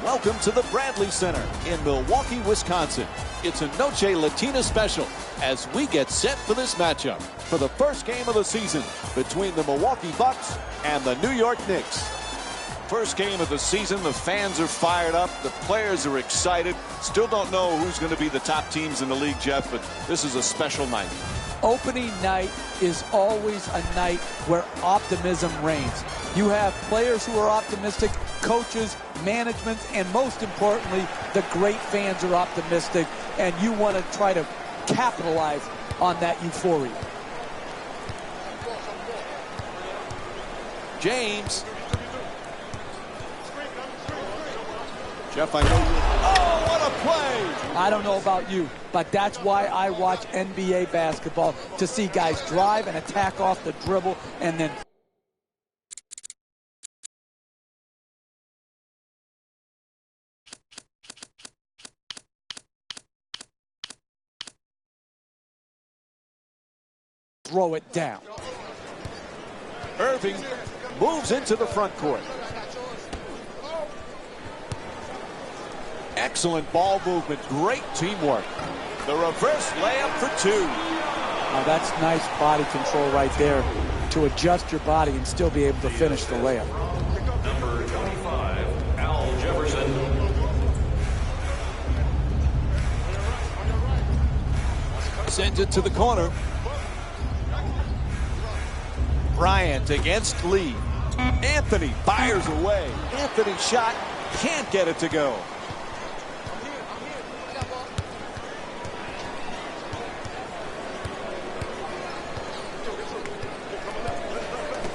Welcome to the Bradley Center in Milwaukee, Wisconsin. It's a Noche Latina special as we get set for this matchup for the first game of the season between the Milwaukee Bucks and the New York Knicks. First game of the season, the fans are fired up, the players are excited. Still don't know who's going to be the top teams in the league, Jeff, but this is a special night. Opening night is always a night where optimism reigns. You have players who are optimistic, coaches, management, and most importantly, the great fans are optimistic, and you want to try to capitalize on that euphoria. James. Jeff, I know you. Oh, what a play! I don't know about you, but that's why I watch NBA basketball, to see guys drive and attack off the dribble and then throw it down. Irving moves into the front court. Excellent ball movement, great teamwork. The reverse layup for two. Now that's nice body control right there to adjust your body and still be able to finish the layup. Number 25, Al Jefferson. Sends it to the corner. Bryant against Lee. Anthony fires away. Anthony's shot can't get it to go.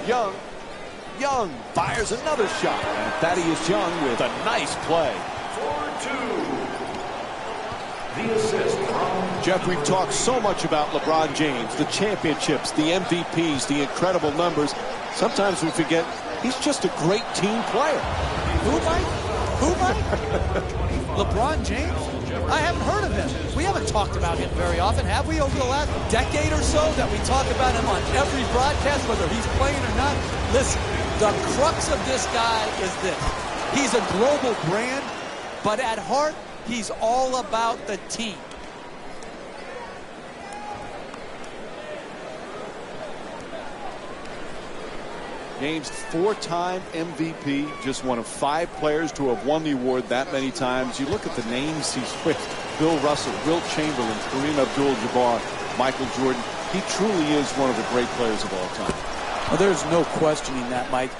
Young fires another shot. And Thaddeus Young with a nice play. 4-2. The assist from Jeff, we've talked so much about LeBron James, the championships, the MVPs, the incredible numbers. Sometimes we forget he's just a great team player. Who, Mike? Who, Mike? LeBron James? I haven't heard of him. We haven't talked about him very often, have we, over the last decade or so, that we talk about him on every broadcast, whether he's playing or not? Listen, the crux of this guy is this. He's a global brand, but at heart, he's all about the team. James, four-time MVP, just one of 5 players to have won the award that many times. You look at the names he's with: Bill Russell, Wilt Chamberlain, Kareem Abdul-Jabbar, Michael Jordan. He truly is one of the great players of all time. Well, there's no questioning that, Mike.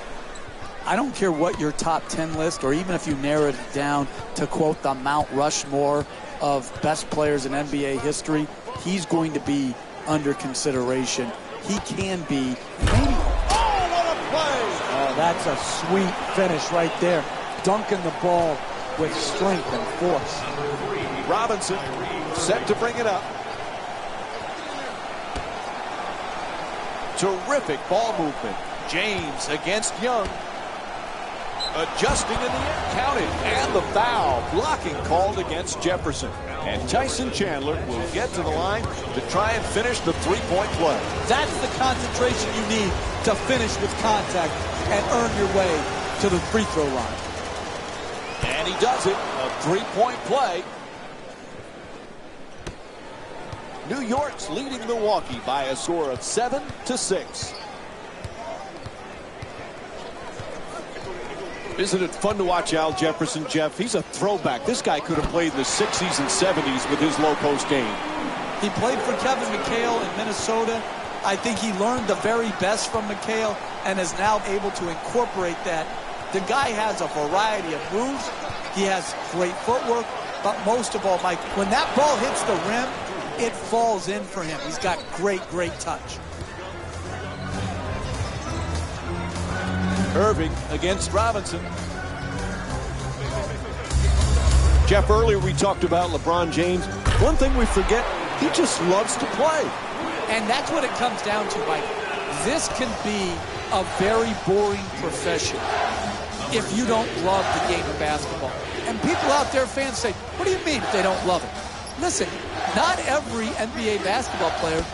I don't care what your top 10 list, or even if you narrowed it down to quote the Mount Rushmore of best players in NBA history, he's going to be under consideration. He can be maybe. Oh, that's a sweet finish right there. Dunking the ball with strength and force. Robinson set to bring it up. Terrific ball movement. James against Young. Adjusting in the air, counted, and the foul. Blocking called against Jefferson. And Tyson Chandler will get to the line to try and finish the three-point play. That's the concentration you need to finish with contact and earn your way to the free throw line. And he does it. A three-point play. New York's leading Milwaukee by a score of 7-6. Isn't it fun to watch Al Jefferson, Jeff? He's a throwback. This guy could have played in the 60s and 70s with his low-post game. He played for Kevin McHale in Minnesota. I think he learned the very best from McHale and is now able to incorporate that. The guy has a variety of moves. He has great footwork. But most of all, Mike, when that ball hits the rim, it falls in for him. He's got great touch. Irving against Robinson. Jeff, earlier we talked about LeBron James. One thing we forget, he just loves to play. And that's what it comes down to, Mike. This can be a very boring profession if you don't love the game of basketball. And people out there, fans, say, what do you mean if they don't love it? Listen, not every NBA basketball player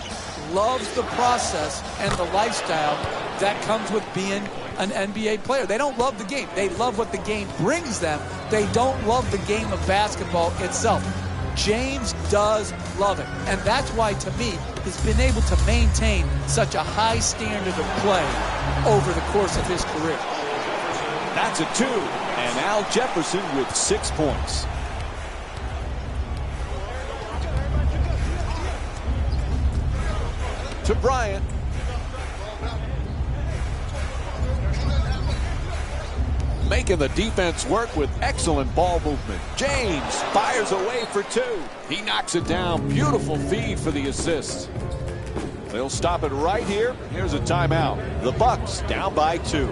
loves the process and the lifestyle that comes with being an NBA player. They don't love the game. They love what the game brings them. They don't love the game of basketball itself. James does love it. And that's why, to me, he's been able to maintain such a high standard of play over the course of his career. That's a 2. And Al Jefferson with 6 points. To Bryant. Making the defense work with excellent ball movement. James fires away for 2. He knocks it down. Beautiful feed for the assist. They'll stop it right here. Here's a timeout. The Bucks down by 2.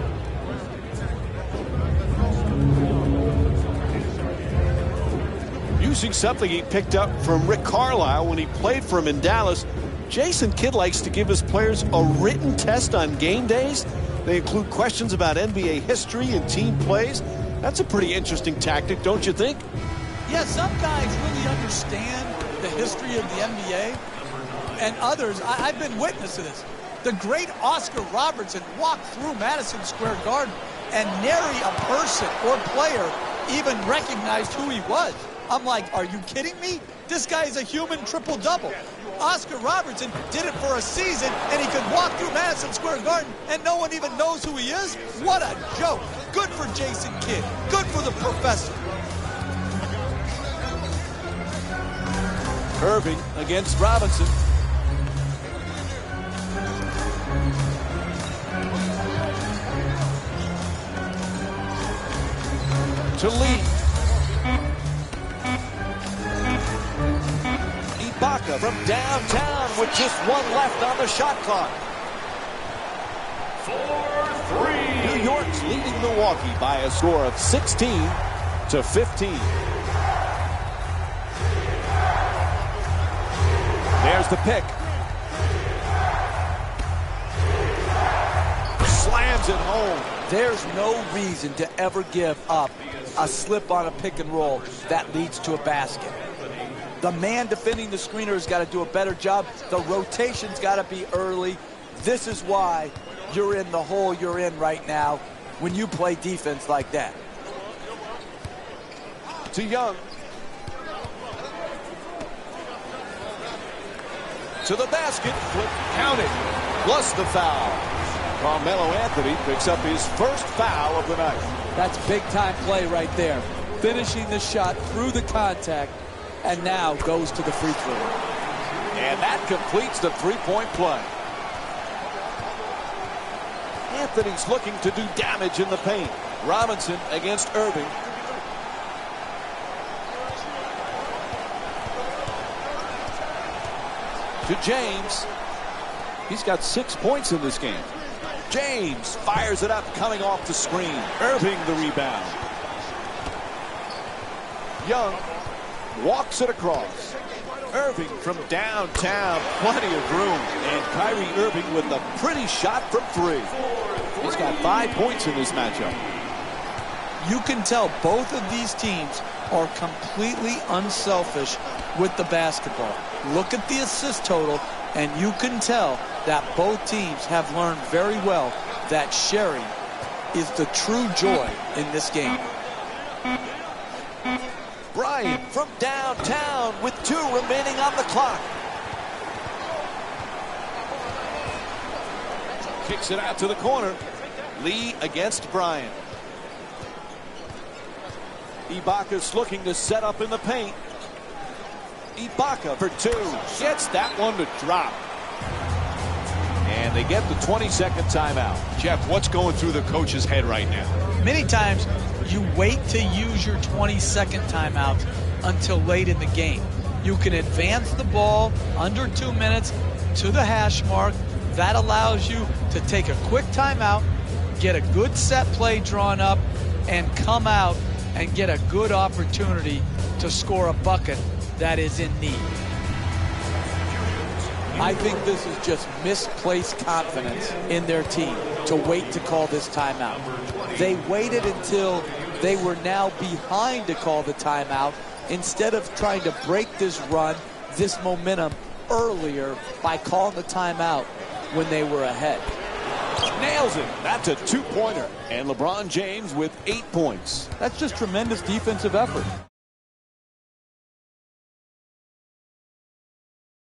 Using something he picked up from Rick Carlisle when he played for him in Dallas, Jason Kidd likes to give his players a written test on game days. They include questions about NBA history and team plays. That's a pretty interesting tactic, don't you think? Yeah, some guys really understand the history of the NBA, and others, I've been witness to this. The great Oscar Robertson walked through Madison Square Garden, and nary a person or player even recognized who he was. I'm like, are you kidding me? This guy is a human triple-double. Oscar Robertson did it for a season, and he could walk through Madison Square Garden, and no one even knows who he is? What a joke. Good for Jason Kidd. Good for the professor. Irving against Robinson. To Lee. Ibaka from downtown with just 1 left on the shot clock. 4-3. New York's leading Milwaukee by a score of 16-15. There's the pick. Slams it home. There's no reason to ever give up a slip on a pick and roll that leads to a basket. The man defending the screener has got to do a better job. The rotation's got to be early. This is why you're in the hole you're in right now when you play defense like that. To Young. To the basket. Flip counted. Plus the foul. Carmelo Anthony picks up his first foul of the night. That's big-time play right there. Finishing the shot through the contact, and now goes to the free throw. And that completes the three-point play. Anthony's looking to do damage in the paint. Robinson against Irving. To James. He's got 6 points in this game. James fires it up, coming off the screen. Irving the rebound. Young walks it across. Irving from downtown, plenty of room. And Kyrie Irving with a pretty shot from 3. He's got 5 points in this matchup. You can tell both of these teams are completely unselfish with the basketball. Look at the assist total, and you can tell that both teams have learned very well that sharing is the true joy in this game. Bryant from downtown with 2 remaining on the clock. Kicks it out to the corner. Lee against Bryant. Ibaka's looking to set up in the paint. Ibaka for 2. Gets that one to drop. And they get the 20-second timeout. Jeff, what's going through the coach's head right now? Many times you wait to use your 20-second timeout until late in the game. You can advance the ball under 2 minutes to the hash mark. That allows you to take a quick timeout, get a good set play drawn up, and come out and get a good opportunity to score a bucket that is in need. I think this is just misplaced confidence in their team to wait to call this timeout. They waited until they were now behind to call the timeout instead of trying to break this run, this momentum earlier by calling the timeout when they were ahead. Nails it. That's a two-pointer. And LeBron James with 8 points. That's just tremendous defensive effort.